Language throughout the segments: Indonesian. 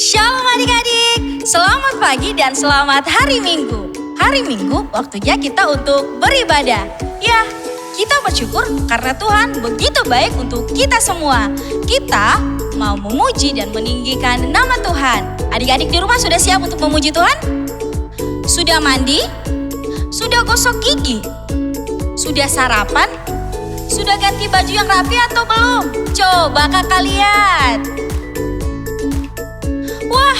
Shalom adik-adik, selamat pagi dan selamat hari Minggu. Hari Minggu waktunya kita untuk beribadah. Ya, kita bersyukur karena Tuhan begitu baik untuk kita semua. Kita mau memuji dan meninggikan nama Tuhan. Adik-adik di rumah sudah siap untuk memuji Tuhan? Sudah mandi? Sudah gosok gigi? Sudah sarapan? Sudah ganti baju yang rapi atau belum? Coba kakak lihat. Wah,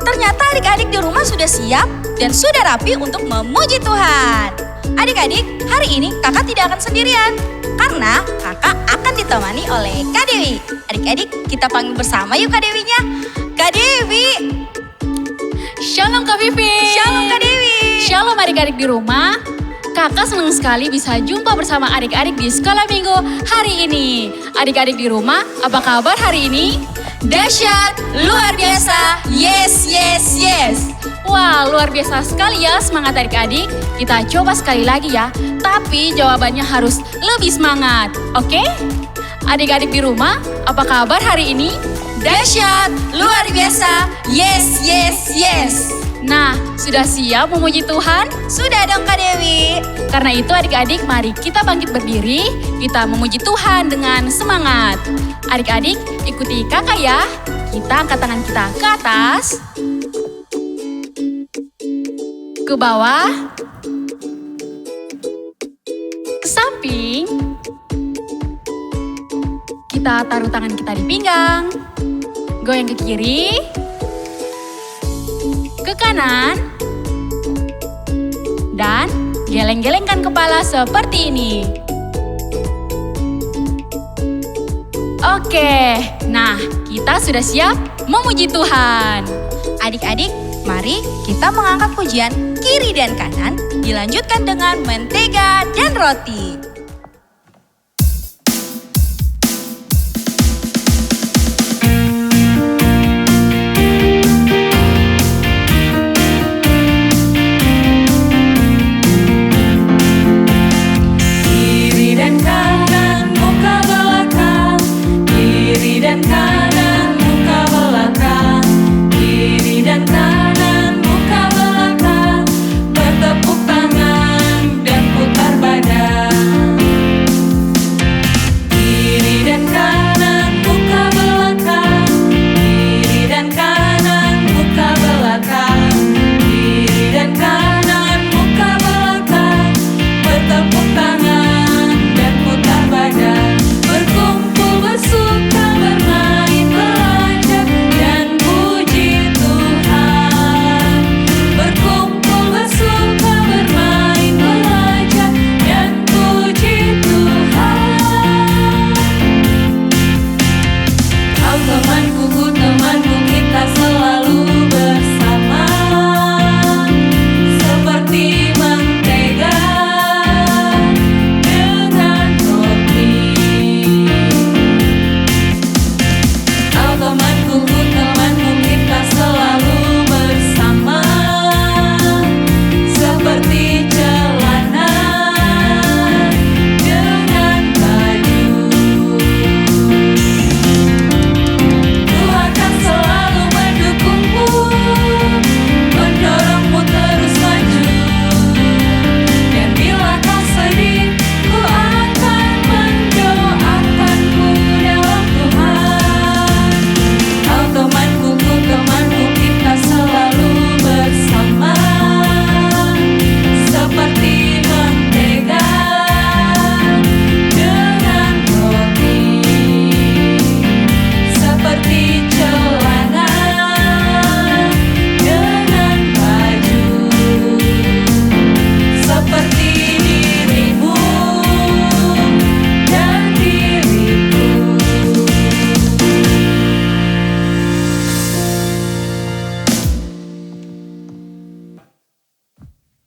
ternyata adik-adik di rumah sudah siap dan sudah rapi untuk memuji Tuhan. Adik-adik, hari ini kakak tidak akan sendirian. Karena kakak akan ditemani oleh Kak Dewi. Adik-adik, kita panggil bersama yuk Kak Dewinya. Kak Dewi. Shalom Kak Vivi. Shalom Kak Dewi. Shalom adik-adik di rumah. Kakak senang sekali bisa jumpa bersama adik-adik di sekolah minggu hari ini. Adik-adik di rumah, apa kabar hari ini? Dahsyat, luar biasa, yes, yes, yes. Wah, luar biasa sekali ya semangat adik-adik. Kita coba sekali lagi ya, tapi jawabannya harus lebih semangat, oke? Adik-adik di rumah, apa kabar hari ini? Dahsyat, luar biasa, yes, yes, yes. Nah, sudah siap memuji Tuhan? Sudah dong Kak Dewi. Karena itu adik-adik mari kita bangkit berdiri, kita memuji Tuhan dengan semangat. Adik-adik ikuti kakak ya, kita angkat tangan kita ke atas, ke bawah, ke samping, kita taruh tangan kita di pinggang, goyang ke kiri, ke kanan, dan geleng-gelengkan kepala seperti ini. Oke, nah kita sudah siap memuji Tuhan. Adik-adik, mari kita mengangkat pujian kiri dan kanan, dilanjutkan dengan mentega dan roti.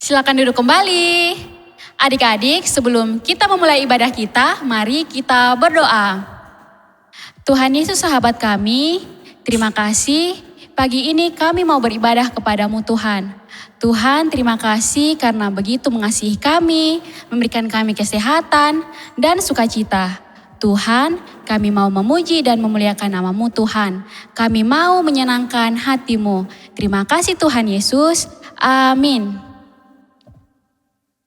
Silakan duduk kembali. Adik-adik, sebelum kita memulai ibadah kita, mari kita berdoa. Tuhan Yesus sahabat kami, terima kasih pagi ini kami mau beribadah kepadamu Tuhan. Tuhan terima kasih karena begitu mengasihi kami, memberikan kami kesehatan dan sukacita. Tuhan, kami mau memuji dan memuliakan nama-Mu Tuhan. Kami mau menyenangkan hati-Mu. Terima kasih Tuhan Yesus. Amin.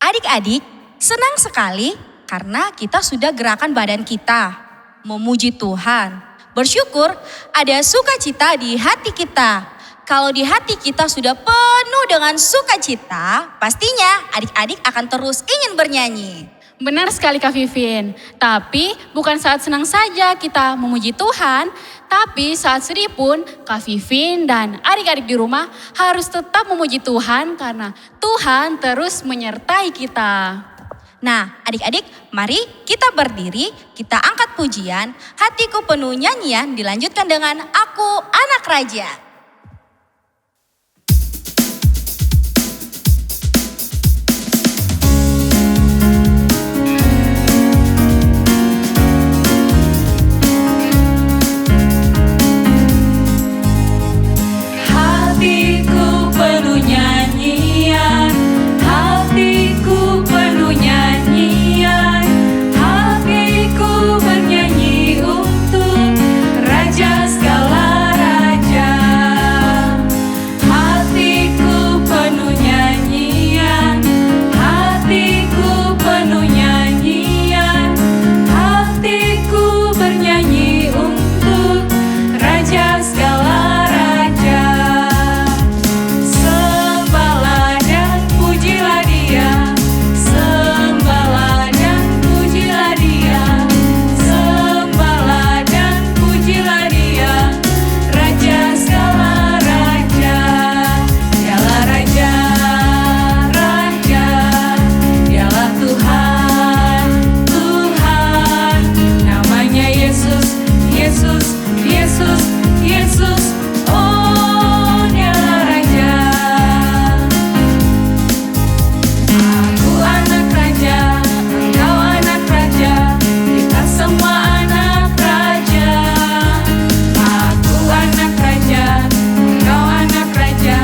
Adik-adik, senang sekali karena kita sudah gerakan badan kita. Memuji Tuhan. Bersyukur ada sukacita di hati kita. Kalau di hati kita sudah penuh dengan sukacita, pastinya adik-adik akan terus ingin bernyanyi. Benar sekali Kak Vivin, tapi bukan saat senang saja kita memuji Tuhan, tapi saat sedih pun Kak Vivin dan adik-adik di rumah harus tetap memuji Tuhan karena Tuhan terus menyertai kita. Nah, adik-adik, mari kita berdiri, kita angkat pujian, hatiku penuh nyanyian, dilanjutkan dengan Aku Anak Raja. Hatiku penuh nyanyian, hatiku penuh nyanyian, hatiku bernyanyi untuk Raja segala raja. Hatiku penuh nyanyian, hatiku penuh nyanyian, hatiku bernyanyi untuk Raja segala raja. Sembahlah dan pujilah Dia, sembahlah dan pujilah Dia, sembahlah dan pujilah Dia, Raja segala raja. Dialah Raja, Raja, Dialah Tuhan, Tuhan. Namanya Yesus, Yesus, Yesus, Yesus. Oh, Dialah Raja. Aku anak raja, engkau anak raja, kita semua anak raja. Aku anak raja, engkau anak raja,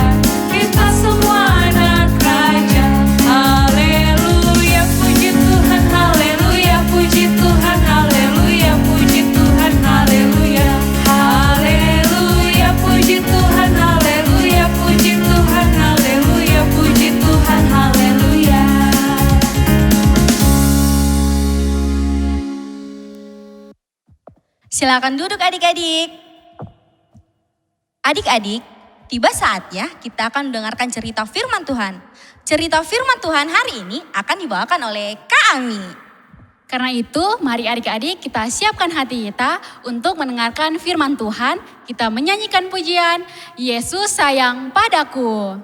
kita semua anak raja. Haleluya, puji Tuhan, haleluya, puji Tuhan, haleluya, puji Tuhan, haleluya. Haleluya, puji Tuhan, haleluya, puji Tuhan, haleluya, puji Tuhan, haleluya. Silakan duduk adik-adik. Adik-adik, tiba saatnya kita akan mendengarkan cerita firman Tuhan. Cerita firman Tuhan hari ini akan dibawakan oleh Kak Ami. Karena itu, mari adik-adik kita siapkan hati kita untuk mendengarkan firman Tuhan. Kita menyanyikan pujian, Yesus sayang padaku.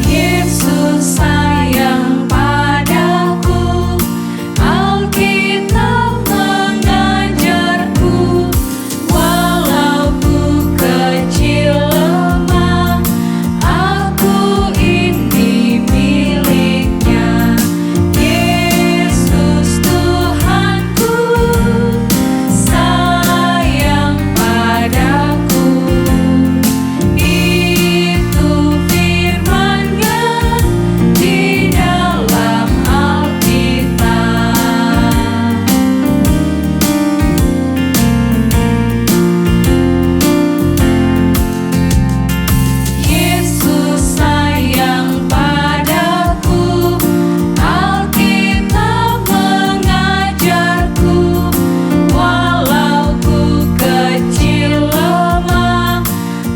Yesus sayang padaku, Alkitab mengajarku, walau ku kecil lemah, aku ini miliknya. Yesus Tuhanku, sayang padaku. Itu firman-Nya di dalam Alkitab. Yesus sayang padaku, Alkitab mengajarku, walau ku kecil lemah,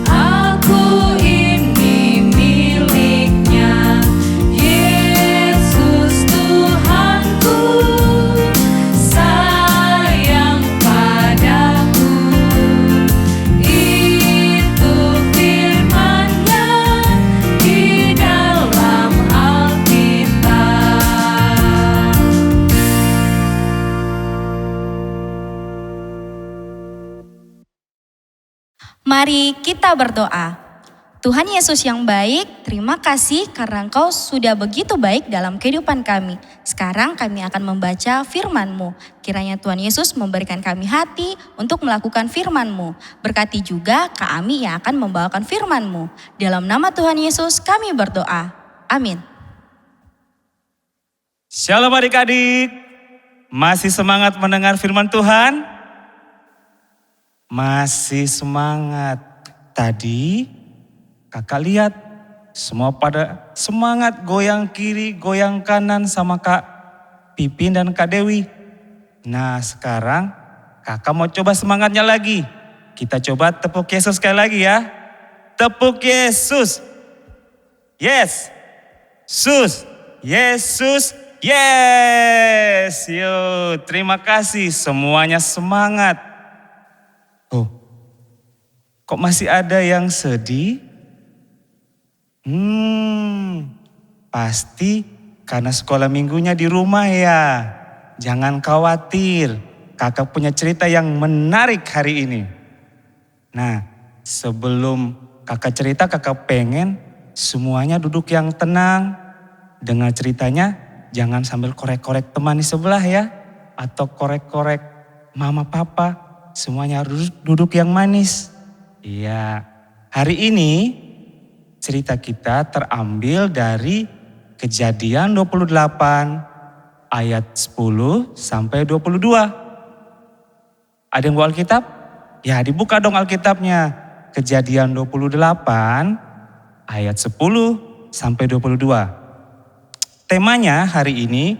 aku ini miliknya. Yesus Tuhanku, sayang padaku. Itu firman-Nya di dalam Alkitab. Mari kita berdoa. Tuhan Yesus yang baik, terima kasih karena Engkau sudah begitu baik dalam kehidupan kami. Sekarang kami akan membaca firman-Mu. Kiranya Tuhan Yesus memberikan kami hati untuk melakukan firman-Mu. Berkati juga kami yang akan membawakan firman-Mu. Dalam nama Tuhan Yesus kami berdoa. Amin. Shalom adik-adik, masih semangat mendengar firman Tuhan? Masih semangat. Tadi kakak lihat semua pada semangat goyang kiri, goyang kanan sama Kak Pipin dan Kak Dewi. Nah sekarang kakak mau coba semangatnya lagi. Kita coba tepuk Yesus sekali lagi ya. Tepuk Yesus. Yes. Sus. Yesus. Yes. Yuk, terima kasih semuanya semangat. Oh, kok masih ada yang sedih? Pasti karena sekolah minggunya di rumah ya. Jangan khawatir, kakak punya cerita yang menarik hari ini. Nah, sebelum kakak cerita, kakak pengen semuanya duduk yang tenang. Dengar ceritanya, jangan sambil korek-korek teman di sebelah ya. Atau korek-korek mama papa, semuanya harus duduk yang manis. Iya, hari ini cerita kita terambil dari Kejadian 28 ayat 10 sampai 22. Ada yang bawa Alkitab? Ya dibuka dong Alkitabnya. Kejadian 28 ayat 10 sampai 22. Temanya hari ini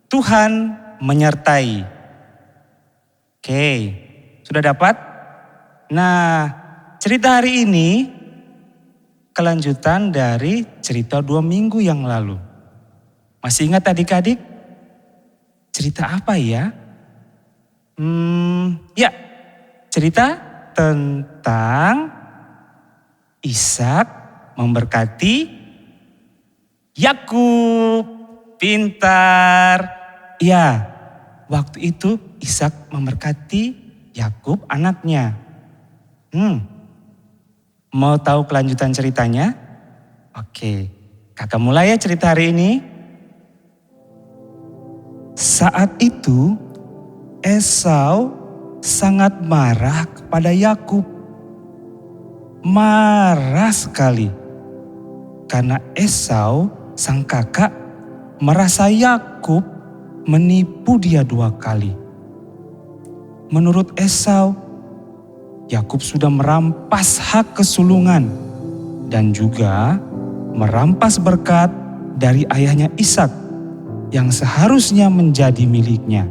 Tuhan menyertai. Oke, sudah dapat? Nah, cerita hari ini kelanjutan dari cerita 2 minggu yang lalu. Masih ingat adik-adik? Cerita apa ya? Ya, cerita tentang Ishak memberkati Yakub. Pintar. Ya, waktu itu Ishak memberkati Yakub anaknya. Mau tahu kelanjutan ceritanya? Oke, kakak mulai ya cerita hari ini. Saat itu Esau sangat marah kepada Yakub. Marah sekali. Karena Esau sang kakak merasa Yakub menipu dia 2 kali. Menurut Esau, Yakub sudah merampas hak kesulungan dan juga merampas berkat dari ayahnya Ishak yang seharusnya menjadi miliknya.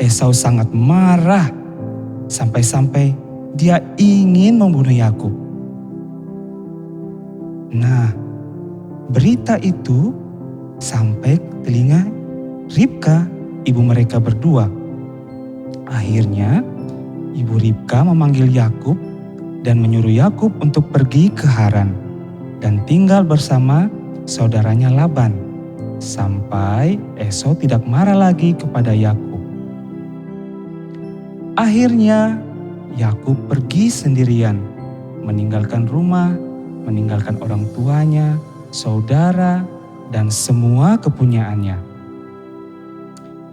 Esau sangat marah sampai-sampai dia ingin membunuh Yakub. Nah, berita itu sampai ke telinga Ribka, ibu mereka berdua. Akhirnya Ibu Ribka memanggil Yakub dan menyuruh Yakub untuk pergi ke Haran dan tinggal bersama saudaranya Laban sampai Esau tidak marah lagi kepada Yakub. Akhirnya Yakub pergi sendirian, meninggalkan rumah, meninggalkan orang tuanya, saudara, dan semua kepunyaannya.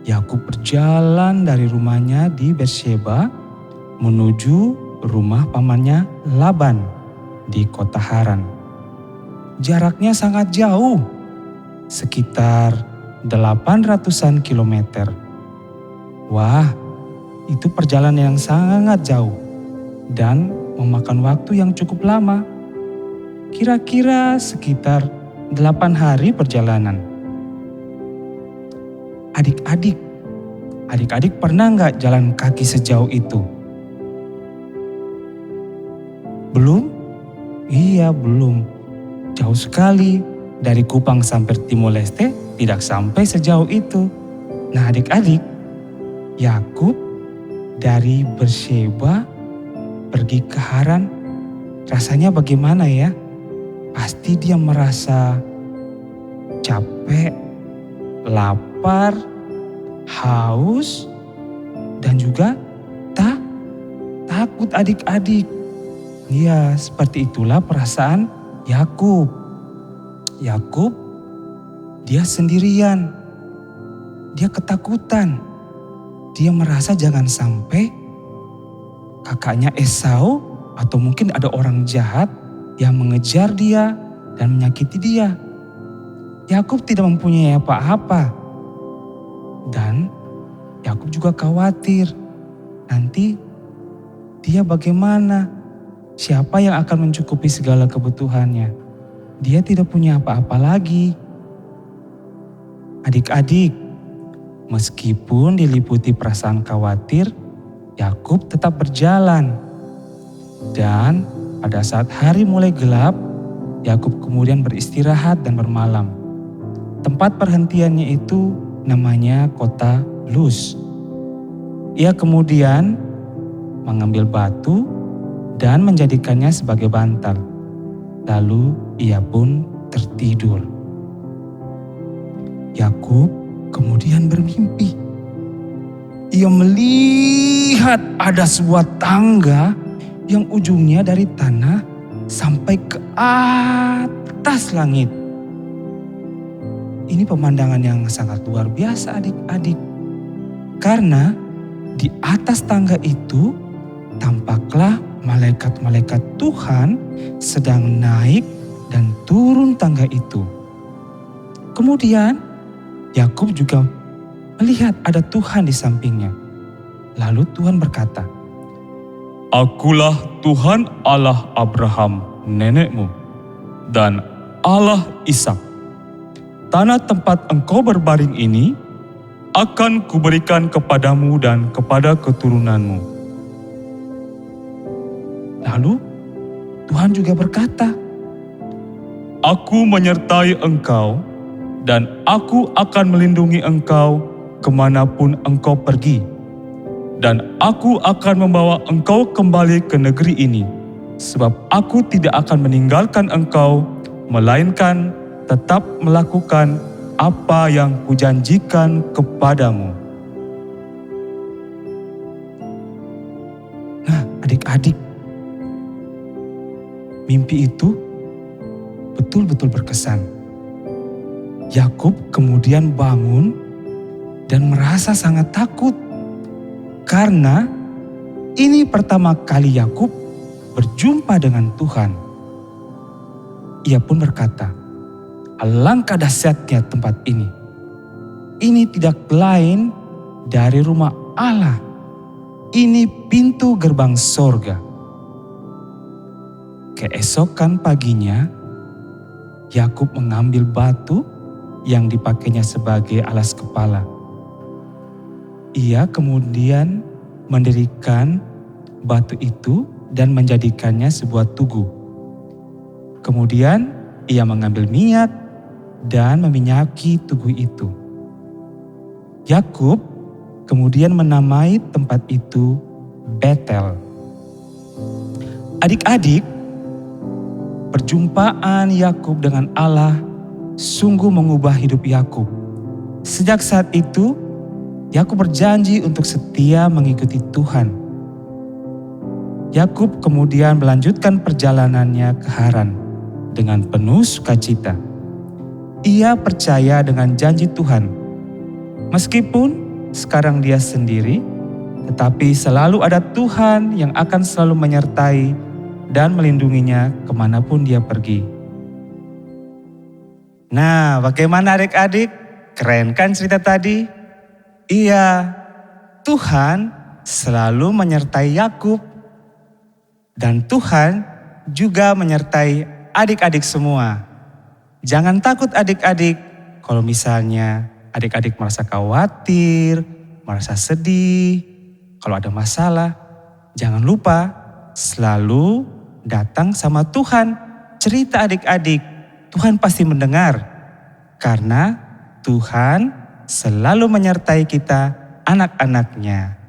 Yakub berjalan dari rumahnya di Beersheba menuju rumah pamannya Laban di kota Haran. Jaraknya sangat jauh, sekitar 800-an kilometer. Wah, itu perjalanan yang sangat jauh dan memakan waktu yang cukup lama. Kira-kira sekitar 8 hari perjalanan. Adik-adik pernah nggak jalan kaki sejauh itu? Belum? Iya, belum. Jauh sekali. Dari Kupang sampai Timor Leste tidak sampai sejauh itu. Nah adik-adik, Yakub dari Beersheba pergi ke Haran, rasanya bagaimana ya? Pasti dia merasa capek, lapar, haus, dan juga takut adik-adik. Ya, seperti itulah perasaan Yakub. Yakub, dia sendirian. Dia ketakutan. Dia merasa jangan sampai kakaknya Esau atau mungkin ada orang jahat yang mengejar dia dan menyakiti dia. Yakub tidak mempunyai apa-apa. Dan Yakub juga khawatir. Nanti dia bagaimana? Siapa yang akan mencukupi segala kebutuhannya? Dia tidak punya apa-apa lagi. Adik-adik, meskipun diliputi perasaan khawatir, Yakub tetap berjalan. Dan pada saat hari mulai gelap, Yakub kemudian beristirahat dan bermalam. Tempat perhentiannya itu namanya kota Luz. Ia kemudian mengambil batu dan menjadikannya sebagai bantal. Lalu ia pun tertidur. Yakub kemudian bermimpi. Ia melihat ada sebuah tangga yang ujungnya dari tanah sampai ke atas langit. Ini pemandangan yang sangat luar biasa adik-adik. Karena di atas tangga itu tampaklah malaikat-malaikat Tuhan sedang naik dan turun tangga itu. Kemudian Yakub juga melihat ada Tuhan di sampingnya. Lalu Tuhan berkata, "Akulah Tuhan Allah Abraham nenekmu dan Allah Ishak. Tanah tempat engkau berbaring ini akan kuberikan kepadamu dan kepada keturunanmu." Lalu Tuhan juga berkata, "Aku menyertai engkau dan aku akan melindungi engkau kemanapun engkau pergi. Dan aku akan membawa engkau kembali ke negeri ini, sebab aku tidak akan meninggalkan engkau, melainkan tetap melakukan apa yang kujanjikan kepadamu." Nah, adik-adik, mimpi itu betul-betul berkesan. Yakub kemudian bangun dan merasa sangat takut karena ini pertama kali Yakub berjumpa dengan Tuhan. Ia pun berkata, "Alangkah dahsyatnya tempat ini. Ini tidak lain dari rumah Allah. Ini pintu gerbang sorga." Keesokan paginya, Yakub mengambil batu yang dipakainya sebagai alas kepala. Ia kemudian mendirikan batu itu dan menjadikannya sebuah tugu. Kemudian ia mengambil minyak dan meminyaki tugu itu. Yakub kemudian menamai tempat itu Betel. Adik-adik, perjumpaan Yakub dengan Allah sungguh mengubah hidup Yakub. Sejak saat itu, Yakub berjanji untuk setia mengikuti Tuhan. Yakub kemudian melanjutkan perjalanannya ke Haran dengan penuh sukacita. Ia percaya dengan janji Tuhan. Meskipun sekarang dia sendiri, tetapi selalu ada Tuhan yang akan selalu menyertai dan melindunginya kemanapun dia pergi. Nah, bagaimana adik-adik? Keren kan cerita tadi? Iya, Tuhan selalu menyertai Yakub. Dan Tuhan juga menyertai adik-adik semua. Jangan takut adik-adik kalau misalnya adik-adik merasa khawatir, merasa sedih, kalau ada masalah. Jangan lupa selalu datang sama Tuhan. Cerita adik-adik. Tuhan pasti mendengar karena Tuhan selalu menyertai kita anak-anaknya.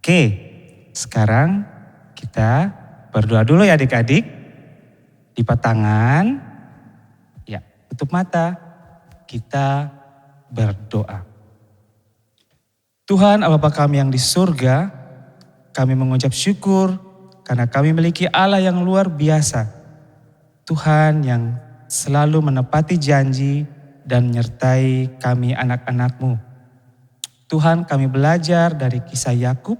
Oke, sekarang kita berdoa dulu ya adik-adik. Lipat tangan, ya tutup mata, kita berdoa. Tuhan Allah Bapa kami yang di surga, kami mengucap syukur karena kami memiliki Allah yang luar biasa. Tuhan yang selalu menepati janji dan menyertai kami anak-anak-Mu. Tuhan, kami belajar dari kisah Yakub.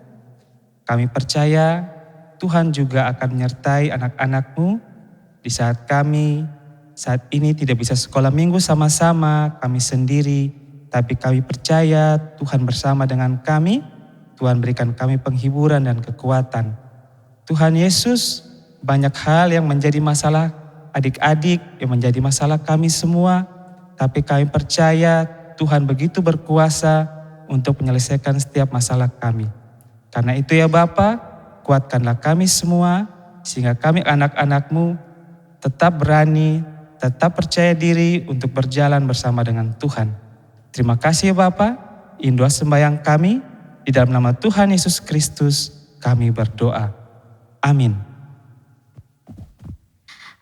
Kami percaya Tuhan juga akan menyertai anak-anak-Mu di saat kami saat ini tidak bisa sekolah minggu sama-sama, kami sendiri. Tapi kami percaya Tuhan bersama dengan kami. Tuhan berikan kami penghiburan dan kekuatan. Tuhan Yesus, banyak hal yang menjadi masalah adik-adik, yang menjadi masalah kami semua. Tapi kami percaya Tuhan begitu berkuasa untuk menyelesaikan setiap masalah kami. Karena itu ya Bapa, kuatkanlah kami semua sehingga kami anak-anak-Mu tetap berani, tetap percaya diri untuk berjalan bersama dengan Tuhan. Terima kasih ya Bapa, ini doa sembahyang kami, di dalam nama Tuhan Yesus Kristus kami berdoa. Amin.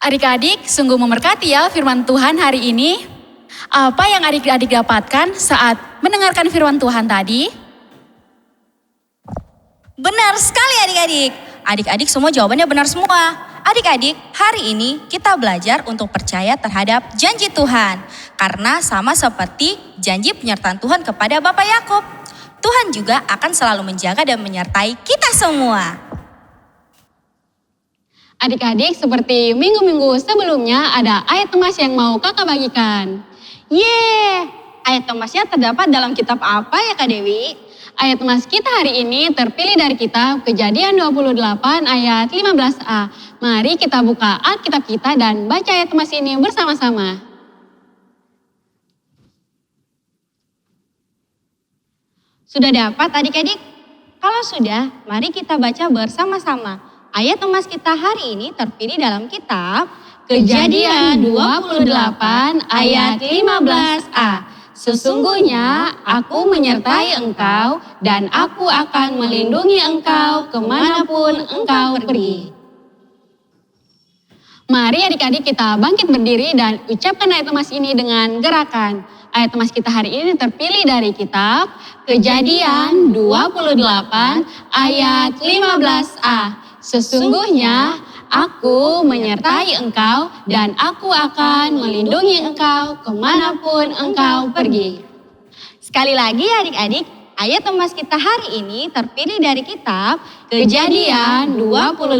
Adik-adik, sungguh memberkati ya firman Tuhan hari ini. Apa yang adik-adik dapatkan saat mendengarkan firman Tuhan tadi? Benar sekali adik-adik. Adik-adik semua jawabannya benar semua. Adik-adik, hari ini kita belajar untuk percaya terhadap janji Tuhan. Karena sama seperti janji penyertaan Tuhan kepada Bapak Yakub. Tuhan juga akan selalu menjaga dan menyertai kita semua. Adik-adik, seperti minggu-minggu sebelumnya ada ayat temas yang mau kakak bagikan. Yeay, ayat temasnya terdapat dalam kitab apa ya Kak Dewi? Ayat temas kita hari ini terpilih dari kitab Kejadian 28 ayat 15a. Mari kita buka Alkitab kita dan baca ayat temas ini bersama-sama. Sudah dapat adik-adik? Kalau sudah, mari kita baca bersama-sama. Ayat temas kita hari ini terpilih dalam kitab Kejadian 28 ayat 15a. Sesungguhnya aku menyertai engkau dan aku akan melindungi engkau kemanapun engkau pergi. Mari adik-adik kita bangkit berdiri dan ucapkan ayat temas ini dengan gerakan. Ayat temas kita hari ini terpilih dari kitab Kejadian 28 ayat 15a. Sesungguhnya aku menyertai engkau dan aku akan melindungi engkau kemanapun engkau pergi. Sekali lagi adik-adik, ayat temas kita hari ini terpilih dari kitab Kejadian 28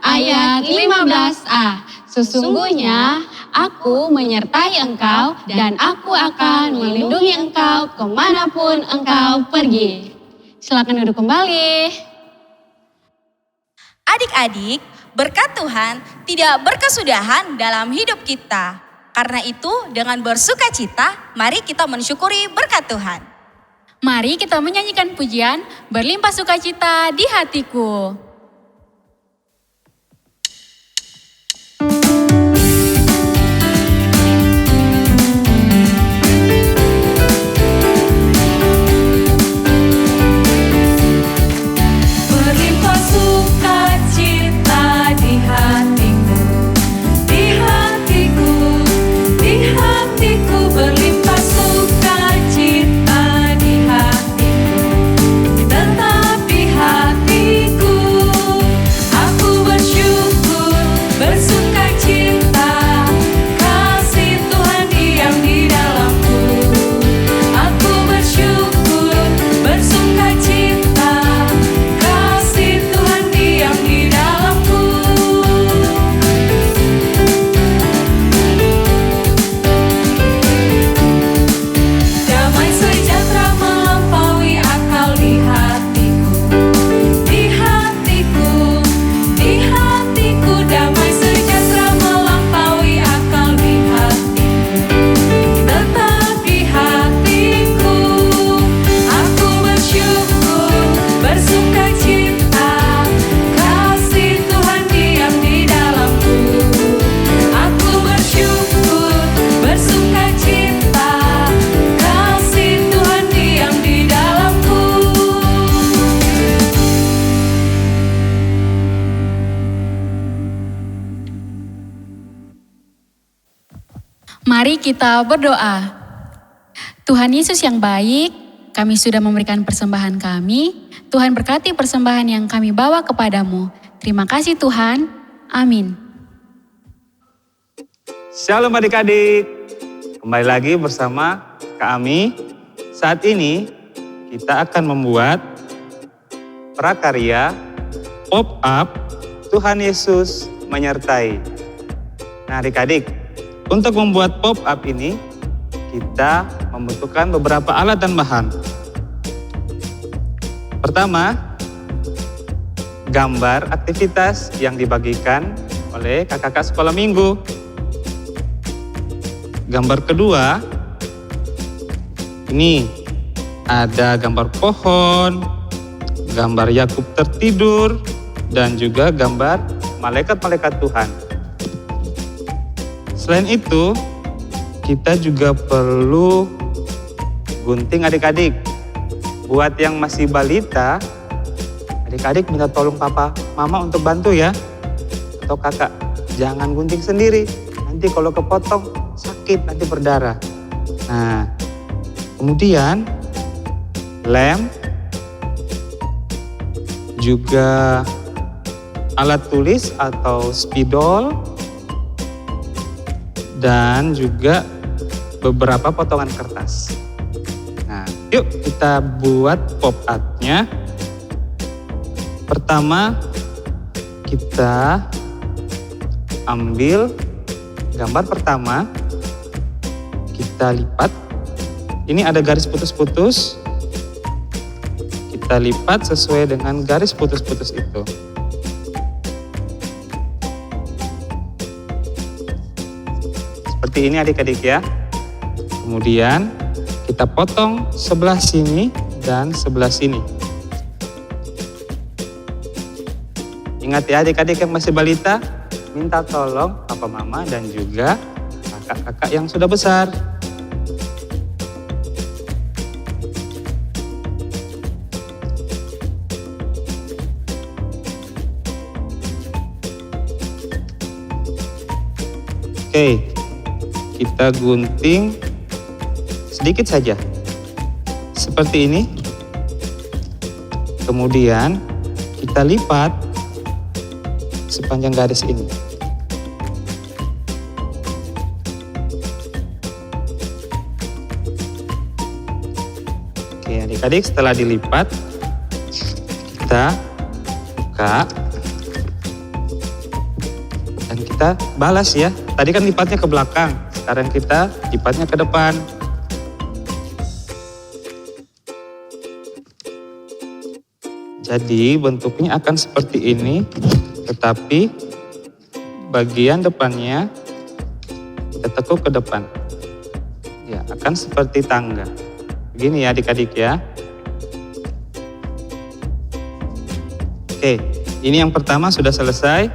ayat 15a. Sesungguhnya aku menyertai engkau dan aku akan melindungi engkau kemanapun engkau pergi. Silakan duduk kembali. Adik-adik, berkat Tuhan tidak berkesudahan dalam hidup kita. Karena itu dengan bersuka cita, mari kita mensyukuri berkat Tuhan. Mari kita menyanyikan pujian berlimpah sukacita di hatiku. Berlimpah sukacita di hatiku, di hatiku, di hatiku. Berlimpah sukacita di hatiku, tetap di hatiku. Aku bersyukur, bersukacita, kasih Tuhan diam di dalamku. Aku bersyukur, bersukacita, kasih Tuhan diam di dalamku. Damai sejahtera melampaui akal di hatiku, di hatiku, di hatiku. Damai sejahtera melampaui akal di hatiku, tetap di hatiku. Aku bersyukur, bersukacita, kasih Tuhan diam di dalamku. Aku bersyukur, bersukacita, kasih Tuhan diam di dalamku. Mari kita berdoa. Tuhan Yesus yang baik, kami sudah memberikan persembahan kami. Tuhan berkati persembahan yang kami bawa kepadamu. Terima kasih Tuhan. Amin. Shalom adik-adik. Kembali lagi bersama Kak Ami. Saat ini kita akan membuat prakarya pop-up Tuhan Yesus menyertai. Nah adik-adik, untuk membuat pop-up ini kita membutuhkan beberapa alat dan bahan. Pertama, gambar aktivitas yang dibagikan oleh kakak-kakak sekolah minggu. Gambar kedua, ini ada gambar pohon, gambar Yakub tertidur, dan juga gambar malaikat-malaikat Tuhan. Selain itu, kita juga perlu gunting adik-adik. Buat yang masih balita, adik-adik minta tolong papa, mama untuk bantu ya. Atau kakak, jangan gunting sendiri. Nanti kalau kepotong sakit, nanti berdarah. Nah, kemudian lem, juga alat tulis atau spidol, dan juga beberapa potongan kertas. Nah, yuk kita buat pop-up-nya. Pertama, kita ambil gambar pertama, kita lipat. Ini ada garis putus-putus. Kita lipat sesuai dengan garis putus-putus itu. Seperti ini adik-adik ya. Kemudian kita potong sebelah sini dan sebelah sini. Ingat ya adik-adik yang masih balita, minta tolong papa mama dan juga kakak-kakak yang sudah besar. Oke, kita gunting sedikit saja, seperti ini. Kemudian kita lipat sepanjang garis ini. Oke adik-adik, setelah dilipat, kita buka dan kita balas ya. Tadi kan lipatnya ke belakang, sekarang kita lipatnya ke depan. Jadi bentuknya akan seperti ini, tetapi bagian depannya kita tekuk ke depan. Ya, akan seperti tangga. Begini ya adik-adik ya. Oke, ini yang pertama sudah selesai.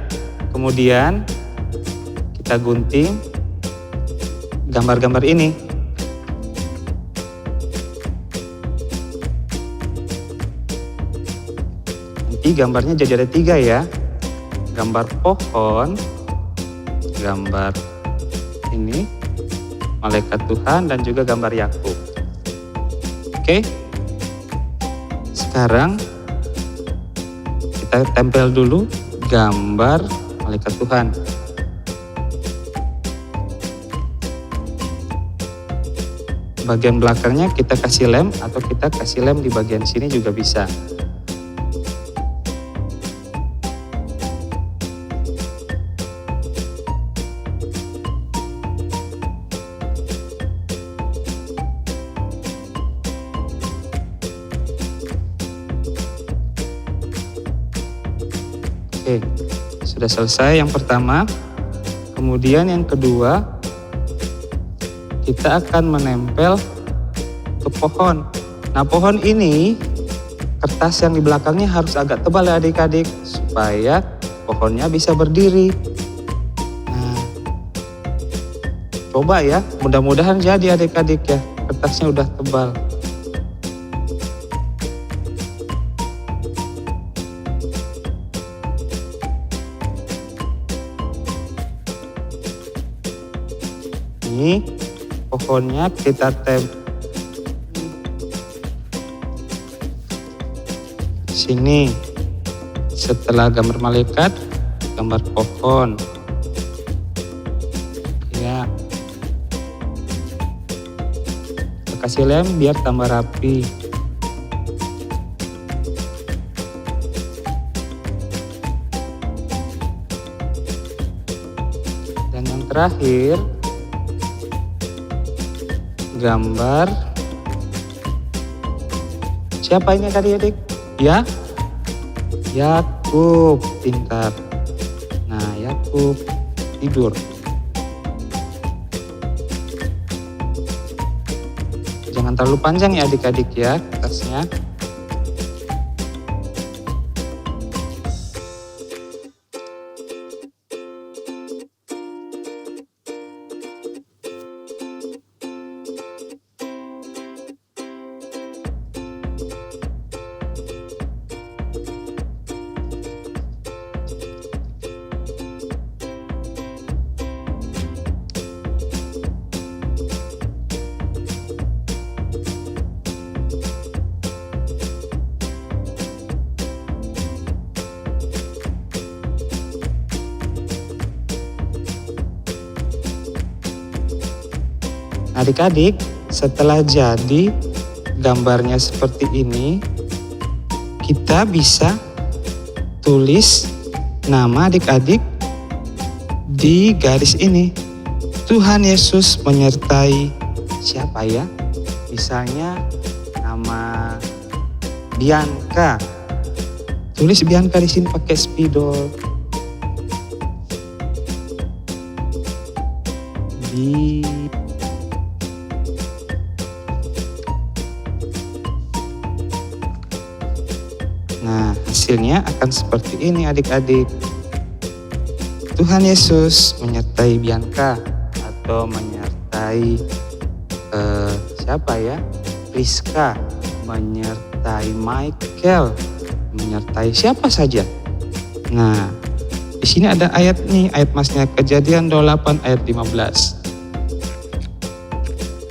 Kemudian kita gunting gambar-gambar ini. Nanti gambarnya jadi ada 3 ya. Gambar pohon, gambar ini, malaikat Tuhan, dan juga gambar Yakub. Oke, sekarang kita tempel dulu gambar malaikat Tuhan. Bagian belakangnya kita kasih lem atau kita kasih lem di bagian sini juga bisa. Oke, sudah selesai yang pertama. Kemudian yang kedua, kita akan menempel ke pohon. Nah pohon ini, kertas yang di belakangnya harus agak tebal ya adik-adik, supaya pohonnya bisa berdiri. Nah, coba ya, mudah-mudahan jadi adik-adik ya, kertasnya udah tebal. Ini pohonnya kita sini setelah gambar malaikat, gambar pohon. Ya. Kita kasih lem biar tambah rapi. Dan yang terakhir, gambar siapa ini adik-adik? Ya, Yakub, pintar. Nah, Yakub tidur. Jangan terlalu panjang ya adik-adik ya kertasnya. Adik-adik, setelah jadi gambarnya seperti ini, kita bisa tulis nama adik-adik di garis ini. Tuhan Yesus menyertai siapa ya? Misalnya nama Bianca. Tulis Bianca di sini pakai spidol. Nah, hasilnya akan seperti ini adik-adik. Tuhan Yesus menyertai Bianca atau menyertai siapa ya? Rizka, menyertai Michael, menyertai siapa saja. Nah, di sini ada ayat nih, ayat masnya Kejadian 28 ayat 15.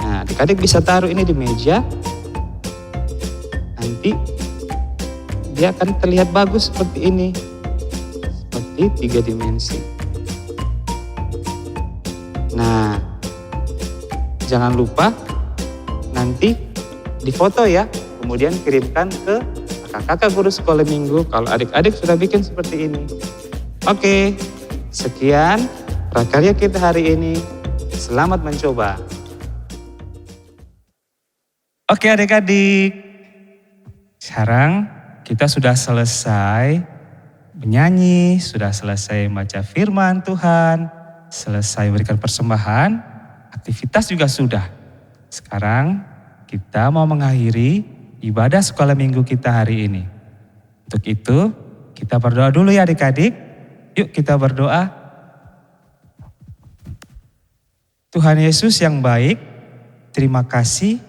Nah, adik-adik bisa taruh ini di meja. Nanti dia akan terlihat bagus seperti ini, seperti 3 dimensi. Nah, jangan lupa nanti difoto ya, kemudian kirimkan ke kakak-kakak guru sekolah minggu kalau adik-adik sudah bikin seperti ini. Oke, sekian prakarya kita hari ini. Selamat mencoba. Oke adik-adik, sekarang kita sudah selesai menyanyi, sudah selesai membaca firman Tuhan, selesai memberikan persembahan, aktivitas juga sudah. Sekarang kita mau mengakhiri ibadah sekolah minggu kita hari ini. Untuk itu kita berdoa dulu ya adik-adik. Yuk kita berdoa. Tuhan Yesus yang baik, terima kasih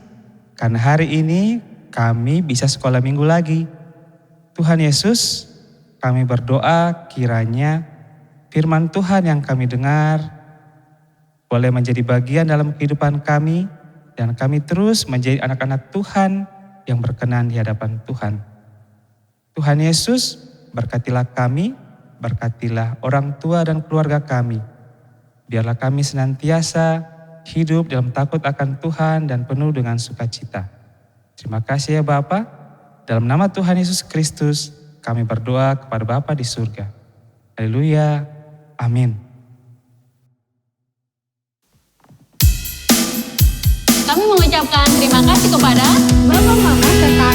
karena hari ini kami bisa sekolah minggu lagi. Tuhan Yesus, kami berdoa kiranya firman Tuhan yang kami dengar boleh menjadi bagian dalam kehidupan kami dan kami terus menjadi anak-anak Tuhan yang berkenan di hadapan Tuhan. Tuhan Yesus, berkatilah kami, berkatilah orang tua dan keluarga kami. Biarlah kami senantiasa hidup dalam takut akan Tuhan dan penuh dengan sukacita. Terima kasih ya Bapa. Dalam nama Tuhan Yesus Kristus, kami berdoa kepada Bapa di surga. Haleluya. Amin. Kami mengucapkan terima kasih kepada Bapak, Mama, serta